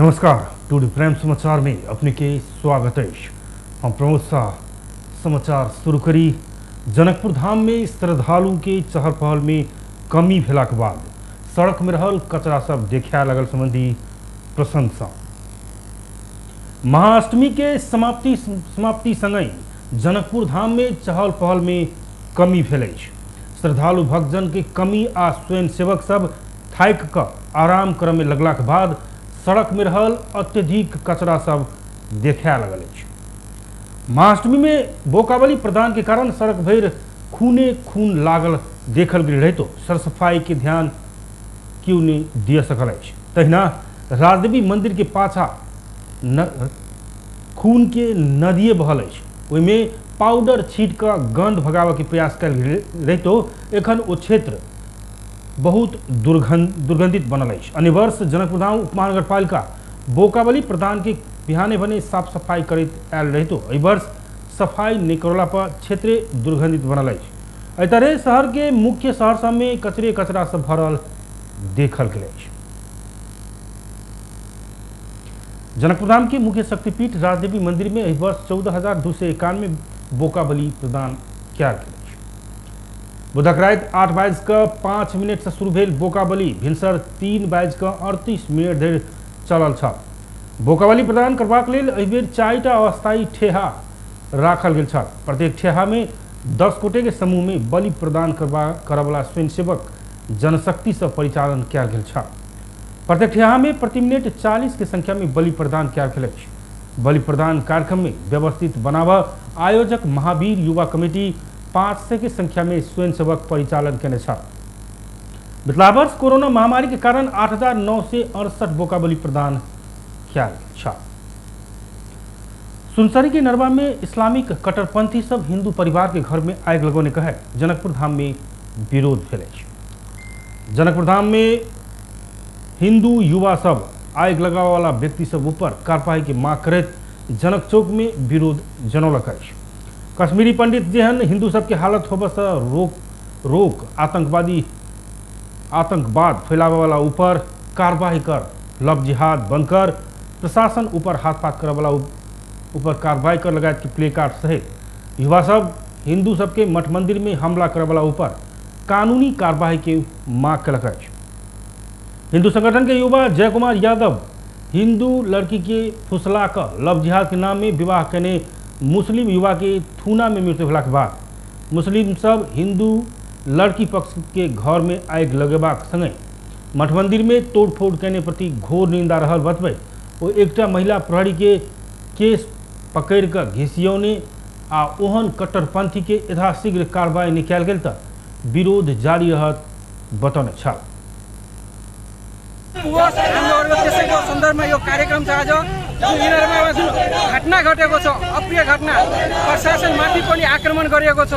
नमस्कार, today prime समाचार में अपने के स्वागत है। हम प्रमोद शाह समाचार शुरू करी। जनकपुर धाम में श्रद्धालु के चहल पहल में कमी भेला के बाद सड़क में रहल कचरा सब देखा लगल संबंधी प्रशंसा। महाअष्टमी के समाप्ति संगे जनकपुर धाम में चहल पहल में कमी भेल अछि। श्रद्धालु भक्तजन के कमी आ स्वयंसेवक सब थाकि कऽ आराम करय में लगला के बाद सड़क में रहल अत्यधिक कचरा सब देखा लगल अछि। महाअष्टमी में बोकाबली प्रदान के कारण सड़क भरि खूने खून लागल देखल गेल रहितो सरसफाई के ध्यान क्यों नहीं दिए सकल अछि। तहिना राजदेवी मंदिर के पाछा खून के नदिये बहल अछि। ओहिमे पाउडर छीट कऽ गंध भगावे के प्रयास कयल गेल रहितो एखन ओ क्षेत्र बहुत दुर्गंधित बनल अछि। अन्य वर्ष जनकपुर धाम उपमहानगरपालिका बोकाबली प्रदान के बिहाने भने साफ सफाई करैत आयल रहितो एहि वर्ष सफाई नहीं करला पर क्षेत्र दुर्गंधित बनल अछि। एहि तरह शहर के मुख्य शहर सब में कचरा सब भरल देखल गेल अछि। जनकपुर धाम के मुख्य शक्तिपीठ राजदेवी मंदिर में एहि वर्ष 14,291 बोकाबली प्रदान कयल गेल। बुधक रात 8:05 से शुरू भेल बोकाबली भिनसर 3:38 धरि चलल छल। बोकाबली प्रदान करबाक लेल एहि बेर 4टा अस्थायी ठेहा राखल गेल छल। प्रत्येक ठेहा में 10 गोटे के समूह में बलि प्रदान करयवला स्वयंसेवक जनशक्ति से परिचालन कयल गेल छल। प्रत्येक ठेहा में प्रति मिनट 40 के संख्या में बलि प्रदान कयल गेल अछि। बलि प्रदान कार्यक्रम में व्यवस्थित बनाबऽ आयोजक महावीर युवा कमेटी 500 की संख्या में स्वयंसेवक परिचालन केने छल। पिछला वर्ष कोरोना महामारी के कारण 8,968 बोकाबली प्रदान कयल छल। सुनसरी के नरवा में इस्लामिक कट्टरपंथी सब हिंदू परिवार के घर में आगि लगौने कहे जनकपुर धाम में विरोध भेल अछि। जनकपुर धाम में हिंदू युवा सब आगि लगावे वाला व्यक्ति सब ऊपर कार्रवाई के मांग करैत जनक चौक में विरोध जनौलक अछि। कश्मीरी पंडित जेहन हिंदू सबके हालत होबऽ से रोक आतंकवाद फैलावे वाला ऊपर कार्रवाई कर, लव जिहाद बंद कर, प्रशासन ऊपर हाथ पात करे वाला ऊपर कार्रवाई कर लगायत के प्ले कार्ड सहित युवा सब हिंदू सबके मठ मंदिर में हमला करे वाला ऊपर कानूनी कार्रवाई के मांग कलक अछि। हिंदू संगठन के युवा जय कुमार यादव हिंदू लड़की के फुसला कर लव जिहाद के नाम में विवाह केने मुस्लिम युवा के थूना में मृत्यु भेला के बाद मुस्लिम सब हिंदू लड़की पक्ष के घर में आगि लगेबाक संगे मठ मंदिर में तोड़फोड़ केने प्रति घोर निंदा रहल बतबै ओ एकटा महिला प्रहरी के केस पकड़ कऽ घिसियौने आ ओहन कट्टरपंथी के यथाशीघ्र कार्रवाई नहीं कयल गेल तऽ विरोध जारी रहत बतौने छल। त्यसैको सन्दर्भमा यो कार्यक्रम छ। आज यिनीहरूमा जुन घटना घटेको छ, अप्रिय घटना, प्रशासनमाथि पनि आक्रमण गरिएको छ।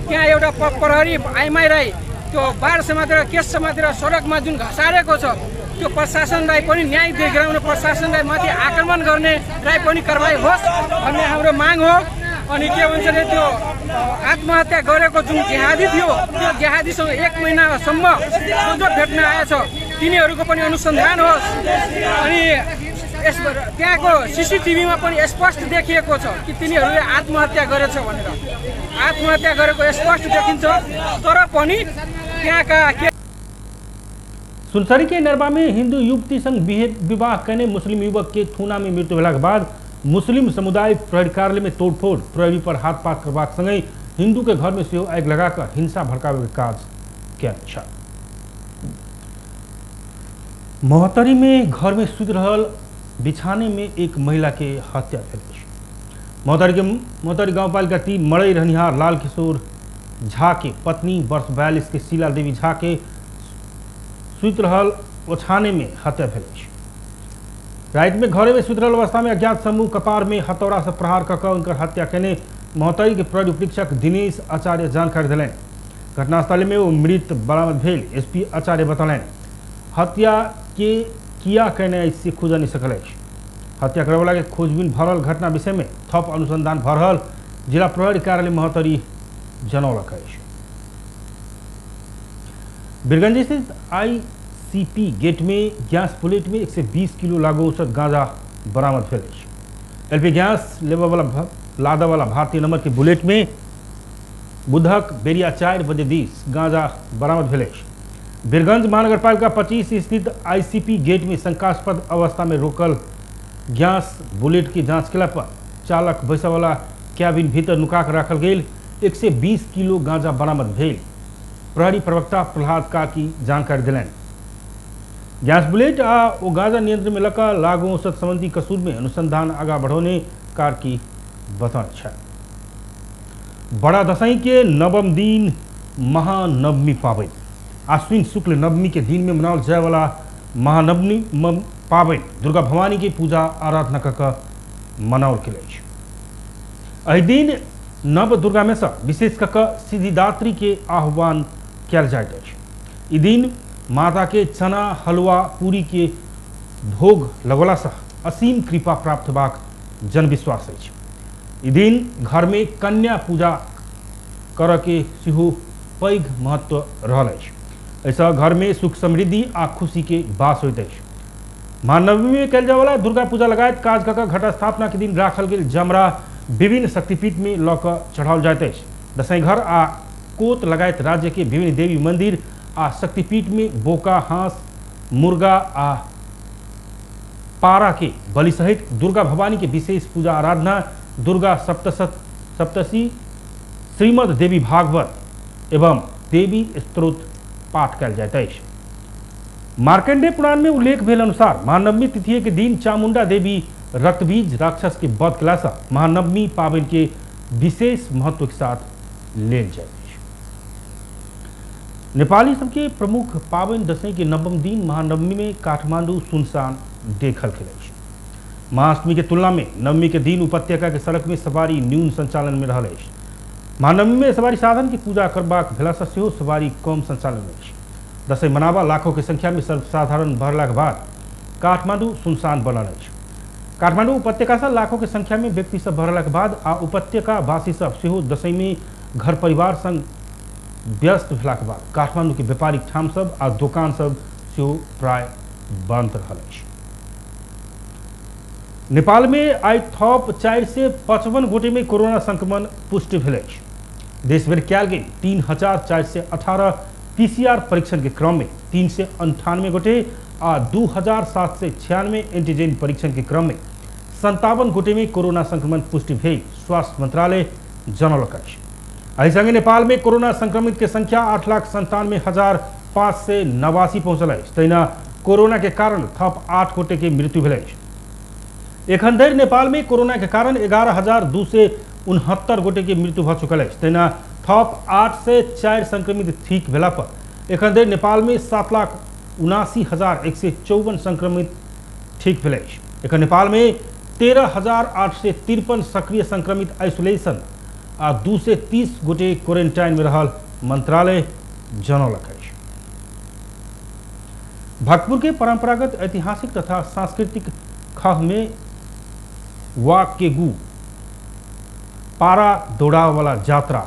त्यहाँ एउटा प्रहरी आइमाइराई त्यो बार समातेर केस समातेर सडकमा जुन घसारेको छ त्यो प्रशासनलाई पनि न्याय दिलाउन प्रशासनलाई माथि आक्रमण गर्नेलाई पनि कारबाही होस् भन्ने हाम्रो माग हो। अनि के भन्छ भने त्यो आत्महत्या गरेको जुन जिहादी थियो त्यो जिहादीसँग 1 महिनासम्म जो भेट्न आएछ तिनीहरूको पनि अनुसन्धान होस्। अनि त्यहाँको सीसीटीभीमा पनि स्पष्ट देखिएको छ कि तिनीहरूले आत्महत्या गरेछ भनेर। आत्महत्या गरेको स्पष्ट देखिन्छ। तर पनि त्यहाँका सुनसरी के नरवा में हिंदू युवती संग विवाह करने मुस्लिम युवक के थूना में मृत्यु भेला के बाद मुस्लिम समुदाय प्रहरी कार्यालय में तोड़फोड़, प्रहरी पर हाथ पात करबाक संगे हिंदू के घर में सेहो आगि लगाकर हिंसा भड़कावे के काज कयल छल। मोहतरी में घर में सुति रहल बिछाने में एक महिला के हत्या भेल अछि। मोहतरी गांवपालिका 3 मड़ई रहनिहार लाल किशोर झा के पत्नी वर्ष 42 के शीला देवी झा के सुति रहल ओछाने में हत्या भेल अछि। रात में घरे में सुति रहल अवस्था में अज्ञात समूह कपार में हथौड़ा से प्रहार कऽ उनकर हत्या केने मोहतरी के प्रहरी उपरीक्षक दिनेश आचार्य जानकारी दिलनि। घटनास्थल में वो मृत बरामद भेल। एसपी आचार्य बतौलनि हत्या के किया केने से खोज नहीं सकल अछि। हत्या करे वाला के खोजबीन भ रहल घटना विषय में थप अनुसंधान भ रहल जिला प्रहरी कार्यालय मोहतरी जनौलक अछि। बीरगंज स्थित ICP गेट में गैस बुलेट में 120 किलो लागू औसत गांजा बरामद भेल अछि। LP गैस लेबा वाला लादा वाला भारतीय नंबर के बुलेट में बुधक बेरिया 4 बजे 20 गांजा बरामद भेल अछि। बीरगंज महानगरपालिका 25 स्थित ICP गेट में शंकास्पद अवस्था में रोकल गैस बुलेट की जांच केला पर चालक बैसा वाला कैबिन भीतर नुका कर रखल गेल 120 किलो गांजा बरामद भेल। प्रहरी प्रवक्ता प्रहलाद काकी जानकारी दिलनि। गैस बुलेट आ ओ गांजा नियंत्रण में लका लागू औसत संबंधी कसूर में अनुसंधान आगा बढ़ौने कार्की बतान छै। बड़ा दशई के नवम दिन महानवमी पाबनि। आश्विन शुक्ल नवमी के दिन में मनाओल जाए वाला महानवमी पाबनि दुर्गा भवानी के पूजा आराधना कऽ मनाओल गेल अछि। एहि दिन नव दुर्गा में से विशेष कऽ सिद्धिदात्री के आह्वान कयल जाइत अछि। ई दिन माता के चना हलवा पूरी के भोग लगौला से असीम कृपा प्राप्त हेबाक जनविश्वास अछि। ई दिन घर में कन्या पूजा करऽ के सेहो पैघ महत्व रहल अछि। ऐसा घर में सुख समृद्धि आ खुशी के वास होइत अछि। महानवमी में कयल जाय वाला दुर्गा पूजा लगायत काज कऽ घट स्थापना के दिन राखल गेल जमरा विभिन्न शक्तिपीठ में लऽ कऽ चढ़ाओल जाइत अछि। दसैं घर आ कोत लगायत राज्य के विभिन्न देवी मंदिर आ शक्तिपीठ में बोका, हांस, मुर्गा आ पारा के बलि सहित दुर्गा भवानी के विशेष पूजा आराधना, दुर्गा सप्तशती, श्रीमद देवी भागवत एवं देवी स्तोत्र पाठ कयल जाइत अछि। मार्कंडेय पुराण में उल्लेख भेल अनुसार महानवमी तिथि के दिन चामुंडा देवी रक्तबीज राक्षस के वध कला से महानवमी पाबनि के विशेष महत्व के साथ लेल जाइत अछि। नेपाली सबके प्रमुख पाबनि दशई के नवम दिन महानवमी में काठमांडू सुनसान देखल गेल अछि। महाअष्टमी के तुलना में नवमी के दिन उपत्यका के सड़क में सवारी न्यून संचालन में रहल अछि। महानवमी में सवारी साधन की पूजा करबाक भेला से सेहो सवारी कम संचालन में अछि। दशई मनावा लाखों के संख्या में सर्वसाधारण भरला के बाद काठमांडू सुनसान बनल अछि। काठमांडू उपत्यका से लाखों के संख्या में व्यक्ति सब भरला के बाद आ उपत्यका वासी सब सेहो दशई में घर परिवार संग व्यस्त भेला के बाद काठमांडू के व्यापारिक ठाम सब आ दुकान सब सेहो प्राय बंद रहल अछि। नेपाल में आई थप 455 गोटे में कोरोना संक्रमण पुष्टि भेल अछि। देश भर कयल गेल 3418 PCR परीक्षण के क्रम में 398 गोटे आ 2796 एंटीजन परीक्षण के क्रम में 57 गोटे में कोरोना संक्रमण पुष्टि भेल स्वास्थ्य मंत्रालय जनौलक अछि। एहि संगे नेपाल में कोरोना संक्रमित के संख्या 8,97,589 पहुंचल अछि। तहिना कोरोना के कारण थप 8 गोटे के मृत्यु भेल अछि। एखन धरि नेपाल में कोरोना के कारण 11,269 गोटे के मृत्यु भ चुकल अछि। तहिना थप 804 संक्रमित ठीक भेला पर एखन धरि नेपाल में 7,79,154 संक्रमित ठीक भेल अछि। एखन नेपाल में 13,853 सक्रिय संक्रमित आइसोलेशन आ 230 गोटे क्वारंटाइन में रहल मंत्रालय जनौलक अछि। भक्तपुर के परंपरागत ऐतिहासिक तथा सांस्कृतिक खह में वाकेगू पारा दौड़ाव वाला यात्रा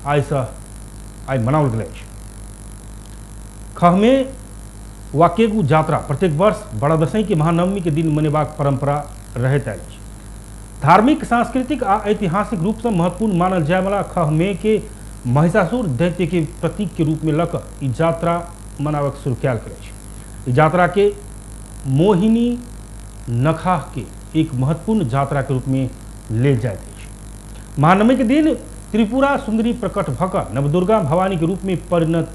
आई मनाओल गेल अछि। खह में वाकेगू यात्रा प्रत्येक वर्ष बड़ा दशई के महानवमी के दिन मनेबाक परंपरा रहैत अछि। धार्मिक, सांस्कृतिक आ ऐतिहासिक रूप से महत्वपूर्ण मानल जाय वाला खह में के महिषासुर दैत्य के प्रतीक के रूप में लऽ कऽ ई यात्रा मनाबक शुरू कयल गेल अछि। ई यात्रा के मोहिनी नखाह के एक महत्वपूर्ण यात्रा के रूप में लेल जाइत अछि। महानवमी के दिन त्रिपुरा सुंदरी प्रकट भऽ कऽ नवदुर्गा भवानी के रूप में परिणत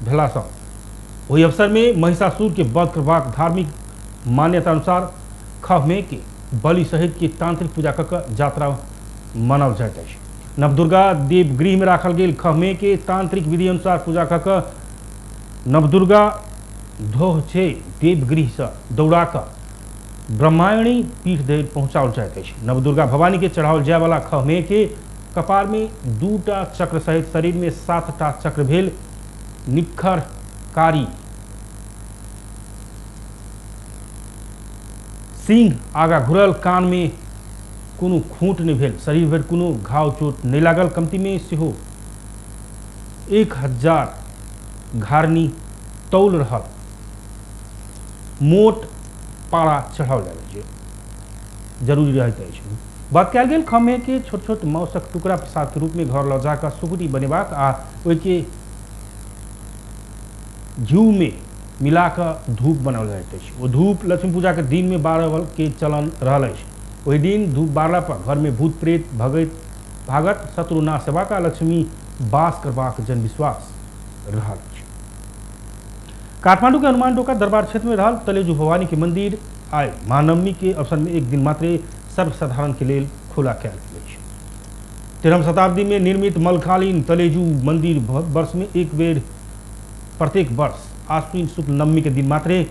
भेला सँ ओहि अवसर में महिषासुर के वध करबाक धार्मिक मान्यता अनुसार खह में के बलि सहित के तांत्रिक पूजा कऽ कऽ यात्रा मनाओल जाइत अछि। नवदुर्गा देवगृह में राखल गेल खह में के तांत्रिक विधि अनुसार पूजा कऽ कऽ नवदुर्गा धोह छे देवगृह से दौड़ा कऽ ब्रह्मायणी पीठ धरि पहुँचाओल जाइत अछि। नवदुर्गा भवानी के चढ़ाओल जाय वाला खह में के कपार में 2टा चक्र सहित शरीर में 7टा चक्र भेल निखरकारी सिंह आगा घुरल, कान में कोनो खूंट नहीं भेल, शरीर भर कोनो घाव चोट नहीं लागल। कमती में सेहो 1000 घारनी तौल रहल मोट पारा चढ़ाओल जाए जरूरी रहते हैं। बात कल गेल खम्हे के छोट छोट मौसक टुकड़ा प्रसाद के रूप में घर ल जाकर सुकुटी बनेबाक आ ओइके घी में मिलाकर धूप बनाओल जाइत अछि। वो धूप लक्ष्मी पूजा के दिन में बारह के चलन रहल अछि। वही दिन धूप बारला पर घर में भूत प्रेत भागत शत्रु नाश हेबाक आ लक्ष्मी वास करबाक जनविश्वास रहल अछि। काठमांडू के हनुमान डोका दरबार क्षेत्र में रहल तलेजू भवानी के मंदिर आय महानवमी के अवसर में एक दिन मात्र सर्वसाधारण के लिए खुला कयल गेल अछि। 13वीं शताब्दी में निर्मित मलकालीन तलेजू मंदिर वर्ष में एक बेर प्रत्येक वर्ष आश्विन शुक्ल नवमी के दिन मात्र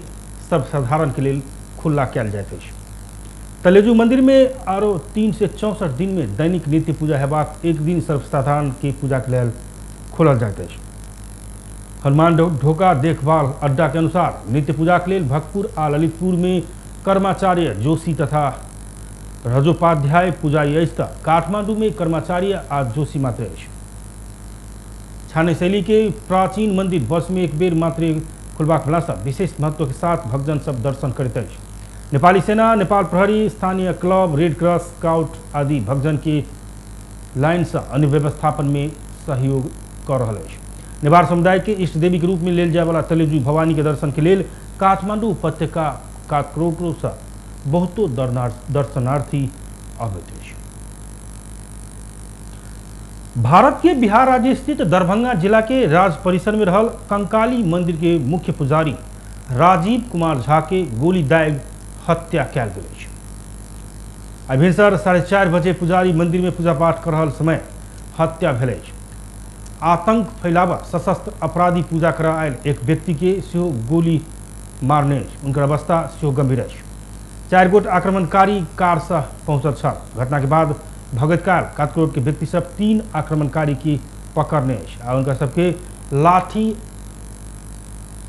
सर्वसाधारण के लिए खुला कयल जाइत अछि। तलेजू मंदिर में आरो 3 से 64 दिन में दैनिक नित्य पूजा हेबाक एक दिन सर्वसाधारण के पूजा के लिए खोलल जाइत अछि। हनुमान ढोका देखभाल अड्डा के अनुसार नित्य पूजा के लिए भक्तपुर आ ललितपुर में कर्माचार्य जोशी तथा रजोपाध्याय पुजारी अछि त काठमांडू में कर्माचार्य आ जोशी मात्र अछि। छाने शैली के प्राचीन मंदिर वर्ष में एक बेर मात्र खुलबाक भेला सँ विशेष महत्व के साथ भक्तजन सब दर्शन करैत अछि। नेपाली सेना, नेपाल प्रहरी, स्थानीय क्लब, रेड क्रॉस, स्काउट आदि भक्तजन के लाइन से अन्य व्यवस्थापन में सहयोग कर रहा है। नेवार समुदाय के इष्ट देवी के रूप में लेल जाए वाला तलेजू भवानी के दर्शन के लिए काठमांडू उपत्यका काकरोटो से बहुतो दर्शनार्थी अबैत अछि। भारत के बिहार राज्य स्थित दरभंगा जिला के राज परिसर में रहल कंकाली मंदिर के मुख्य पुजारी राजीव कुमार झा के गोली दाग हत्या कयल गेल अछि। आइ भिनसर 4:30 बजे पुजारी मंदिर में पूजा पाठ कर रहल समय हत्या भेल अछि। आतंक फैलावा सशस्त्र अपराधी पूजा कर आयल एक व्यक्ति के सेहो गोली मारने अछि। उनकर अवस्था सेहो गंभीर अछि। 4 गोट आक्रमणकारी कार से पहुंचल छल। घटना के बाद भगतकाल कातकोट के व्यक्ति सब 3 आक्रमणकारी की पकड़ने अछि आ उनका सबके लाठी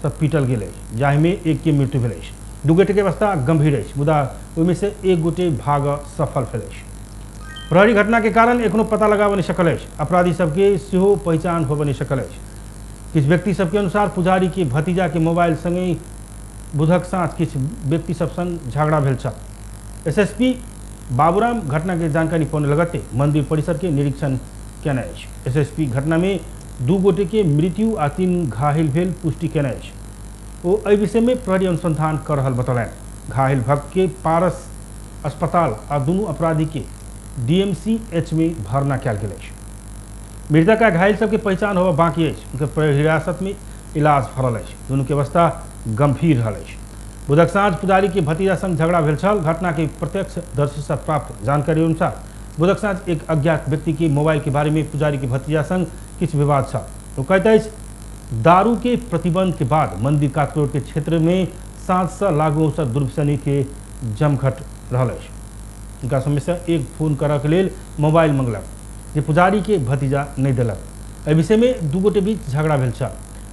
सब पीटल गेल अछि, जाहि में एक के मृत्यु भेल अछि। 2 गोटे के अवस्था गंभीर अछि, मुदा ओहिमे से 1 गोटे भाग सफल भेल अछि। प्रहरी घटना के कारण एखनो पता लगाबऽ नहीं सकल अछि। अपराधी सबके सेहो पहचान होबऽ नहीं सकल अछि। किछु व्यक्ति सबके अनुसार पुजारी के भतीजा के मोबाइल संगे बुधक साँझ किछु व्यक्ति सब संग झगड़ा भेल छल। एसएसपी बाबूराम घटना के जानकारी पौने लगते मंदिर परिसर के निरीक्षण केने अछि। एसएसपी घटना में 2 गोटे के मृत्यु आ 3 घायल भेल पुष्टि केने अछि। ओ एहि विषय में प्रहरी अनुसंधान कर रहल बतौलनि। घायल भक्त के पारस अस्पताल आ दुनू अपराधी के DMCH में भरना कयल गेल अछि। मृतक आ घायल सबके पहचान होबऽ बाकी अछि। उनके हिरासत में इलाज भरल अछि। दुनू के अवस्था गंभीर रहल अछि। बुधक साँझ पुजारी के भतीजा संग झगड़ा भेल छल। घटना के प्रत्यक्षदर्शी से प्राप्त जानकारी अनुसार बुधक साँझ एक अज्ञात व्यक्ति के मोबाइल के बारे में पुजारी के भतीजा संग किछु विवाद छल। वो कहते अछि दारू के प्रतिबंध के बाद मंदिर कातकोट के क्षेत्र में साँझ से लागू औसत दुर्व्यसनी के जमघट रहल अछि। उनका समस्या एक फोन करऽ के लेल मोबाइल मंगलक जे पुजारी के भतीजा नहीं देलक। एहि विषय में 2 गोटे बीच झगड़ा भेल छल।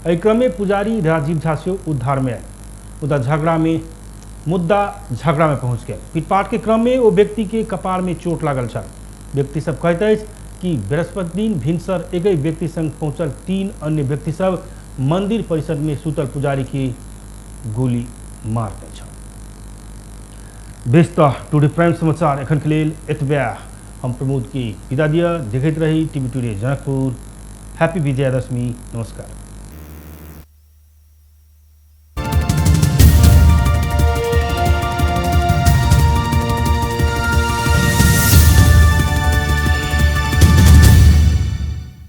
एहि क्रम में पुजारी राजीव झा से उद्धार में आयल। मुद्दा झगड़ा में पहुंच गए। पीटपाट के क्रम में वो व्यक्ति के कपार में चोट लागल छल। व्यक्ति सब कहते हैं कि बृहस्पति दिन भिनसर एक व्यक्ति संग पहुंचल 3 अन्य व्यक्ति सब मंदिर परिसर में सुतल पुजारी की गोली मार दे छल। बेस्ता टुडे प्राइम समाचार एखन के लेल एतबे। हम प्रमोद की विदा दिया। देखते रही TV today Janakpur. Happy Vijayadashami. नमस्कार।